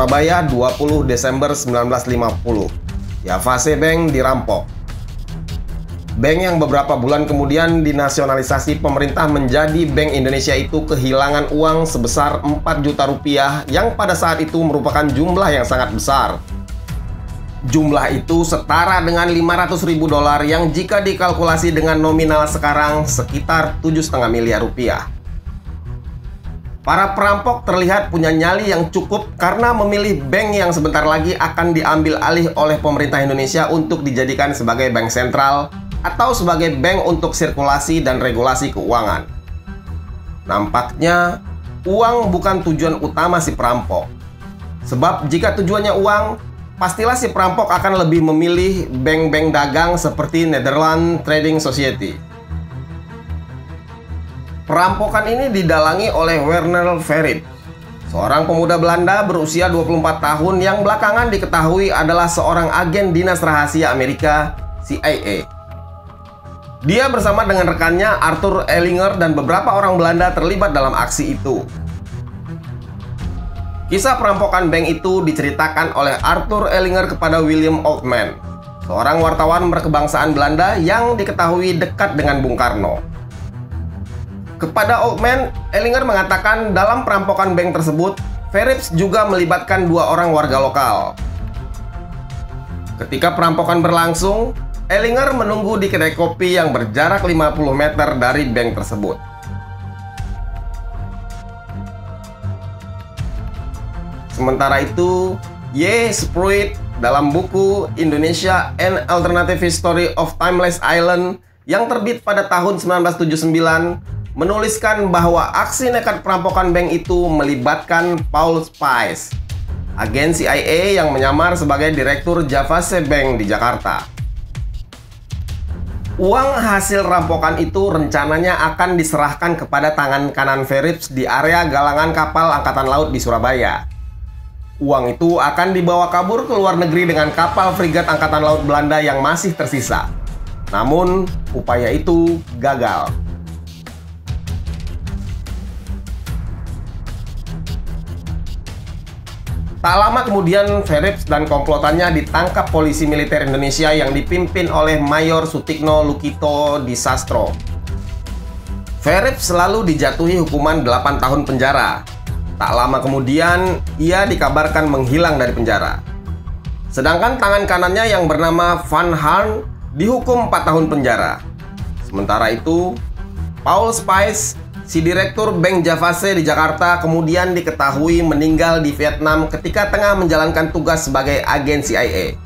Surabaya, 20 Desember 1950. Javase Bank dirampok. Bank yang beberapa bulan kemudian dinasionalisasi pemerintah menjadi Bank Indonesia itu kehilangan uang sebesar 4 juta rupiah yang pada saat itu merupakan jumlah yang sangat besar. Jumlah itu setara dengan 500.000 dolar yang jika dikalkulasi dengan nominal sekarang sekitar 7,5 miliar rupiah. Para perampok terlihat punya nyali yang cukup karena memilih bank yang sebentar lagi akan diambil alih oleh pemerintah Indonesia untuk dijadikan sebagai bank sentral atau sebagai bank untuk sirkulasi dan regulasi keuangan. Nampaknya uang bukan tujuan utama si perampok. Sebab jika tujuannya uang, pastilah si perampok akan lebih memilih bank-bank dagang seperti Netherlands Trading Society. Perampokan ini didalangi oleh Werner Verrips, seorang pemuda Belanda berusia 24 tahun yang belakangan diketahui adalah seorang agen dinas rahasia Amerika, CIA. Dia bersama dengan rekannya Arthur Ellinger dan beberapa orang Belanda terlibat dalam aksi itu. Kisah perampokan bank itu diceritakan oleh Arthur Ellinger kepada William Oldman, seorang wartawan berkebangsaan Belanda yang diketahui dekat dengan Bung Karno. Kepada Oldman, Ellinger mengatakan dalam perampokan bank tersebut, Verrips juga melibatkan 2 orang warga lokal. Ketika perampokan berlangsung, Ellinger menunggu di kedai kopi yang berjarak 50 meter dari bank tersebut. Sementara itu, Y. Spruit dalam buku Indonesia An Alternative History of Timeless Island yang terbit pada tahun 1979 menuliskan bahwa aksi nekat perampokan bank itu melibatkan Paul Spice, agen CIA yang menyamar sebagai direktur Javase Bank di Jakarta. Uang hasil rampokan itu rencananya akan diserahkan kepada tangan kanan Verrips di area galangan kapal Angkatan Laut di Surabaya. Uang itu akan dibawa kabur ke luar negeri dengan kapal frigat Angkatan Laut Belanda yang masih tersisa. Namun, upaya itu gagal. Tak lama kemudian, Verrips dan komplotannya ditangkap polisi militer Indonesia yang dipimpin oleh Mayor Sutikno Lukito Disastro. Verrips selalu dijatuhi hukuman 8 tahun penjara. Tak lama kemudian, ia dikabarkan menghilang dari penjara. Sedangkan tangan kanannya yang bernama Van Harn dihukum 4 tahun penjara. Sementara itu, Paul Spice, si direktur Bank Javase di Jakarta, kemudian diketahui meninggal di Vietnam ketika tengah menjalankan tugas sebagai agen CIA.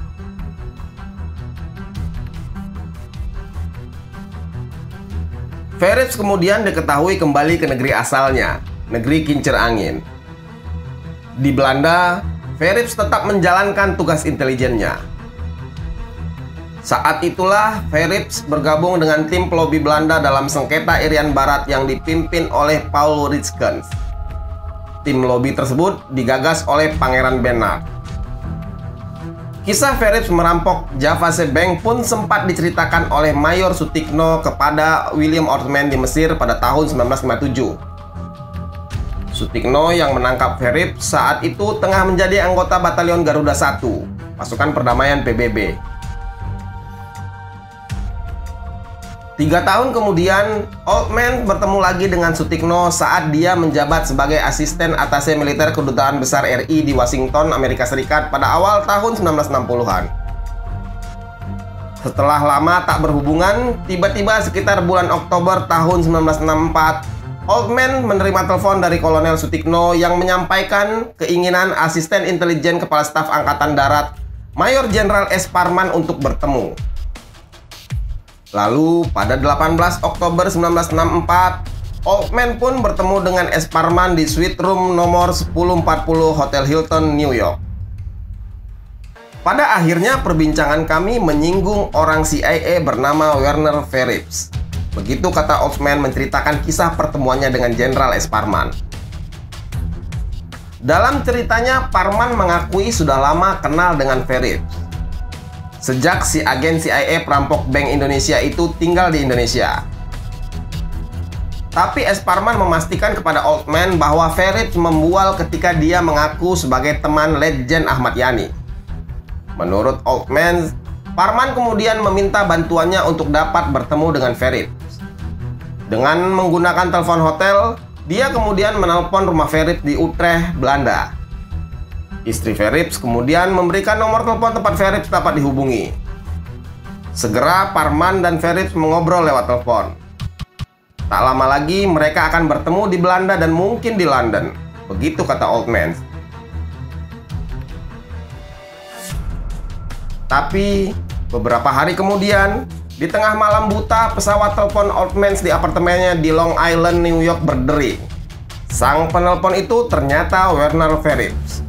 Verrips kemudian diketahui kembali ke negeri asalnya, negeri kincir angin. Di Belanda, Verrips tetap menjalankan tugas intelijennya. Saat itulah Verrips bergabung dengan tim pelobi Belanda dalam sengketa Irian Barat yang dipimpin oleh Paul Ritskens. Tim lobby tersebut digagas oleh Pangeran Bernhard. Kisah Verrips merampok Javase Bank pun sempat diceritakan oleh Mayor Sutikno kepada William Oldman di Mesir pada tahun 1957. Sutikno yang menangkap Verrips saat itu tengah menjadi anggota Batalion Garuda I, pasukan perdamaian PBB. 3 tahun kemudian, Oldman bertemu lagi dengan Sutikno saat dia menjabat sebagai asisten atase militer Kedutaan Besar RI di Washington, Amerika Serikat pada awal tahun 1960-an. Setelah lama tak berhubungan, tiba-tiba sekitar bulan Oktober tahun 1964, Oldman menerima telepon dari Kolonel Sutikno yang menyampaikan keinginan asisten intelijen Kepala Staf Angkatan Darat, Mayor Jenderal S. Parman untuk bertemu. Lalu, pada 18 Oktober 1964, Oldman pun bertemu dengan S. Parman di suite room nomor 1040 Hotel Hilton, New York. Pada akhirnya, perbincangan kami menyinggung orang CIA bernama Werner Verrips. Begitu kata Oldman menceritakan kisah pertemuannya dengan Jenderal S. Parman. Dalam ceritanya, Parman mengakui sudah lama kenal dengan Verrips. Sejak si agen CIA perampok Bank Indonesia itu tinggal di Indonesia. Tapi S. Parman memastikan kepada Oldman bahwa Verips membual ketika dia mengaku sebagai teman legend Ahmad Yani. Menurut Oldman, Parman kemudian meminta bantuannya untuk dapat bertemu dengan Verips. Dengan menggunakan telepon hotel, dia kemudian menelpon rumah Verips di Utrecht, Belanda. Istri Verips kemudian memberikan nomor telepon tempat Verips dapat dihubungi. Segera Parman dan Verips mengobrol lewat telepon. Tak lama lagi mereka akan bertemu di Belanda dan mungkin di London. Begitu kata Oldman. Tapi beberapa hari kemudian, di tengah malam buta, pesawat telepon Oldman di apartemennya di Long Island, New York berdering. Sang penelpon itu ternyata Werner Verips.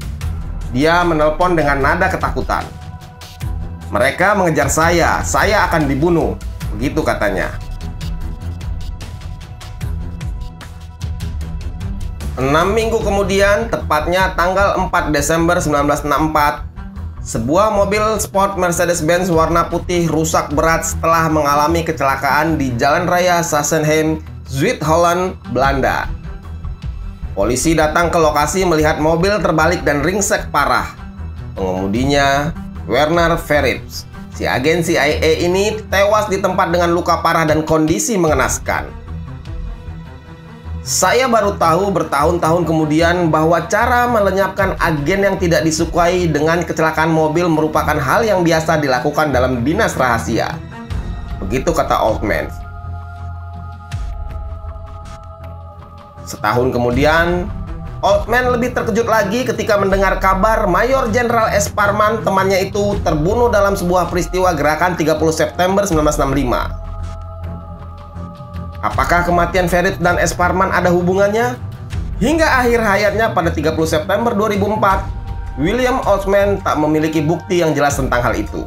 Dia menelpon dengan nada ketakutan. "Mereka mengejar saya akan dibunuh," begitu katanya. 6 minggu kemudian, tepatnya tanggal 4 Desember 1964, sebuah mobil sport Mercedes-Benz warna putih rusak berat setelah mengalami kecelakaan di Jalan Raya Sassenheim, Zuid-Holland, Belanda. Polisi datang ke lokasi melihat mobil terbalik dan ringsek parah. Pengemudinya, Werner Verips. Si agen CIA ini tewas di tempat dengan luka parah dan kondisi mengenaskan. Saya baru tahu bertahun-tahun kemudian bahwa cara melenyapkan agen yang tidak disukai dengan kecelakaan mobil merupakan hal yang biasa dilakukan dalam dinas rahasia. Begitu kata Oldman. Setahun kemudian, Oldman lebih terkejut lagi ketika mendengar kabar Mayor Jenderal S. Parman, temannya itu, terbunuh dalam sebuah peristiwa gerakan 30 September 1965. Apakah kematian Verips dan S. Parman ada hubungannya? Hingga akhir hayatnya pada 30 September 2004, William Oldman tak memiliki bukti yang jelas tentang hal itu.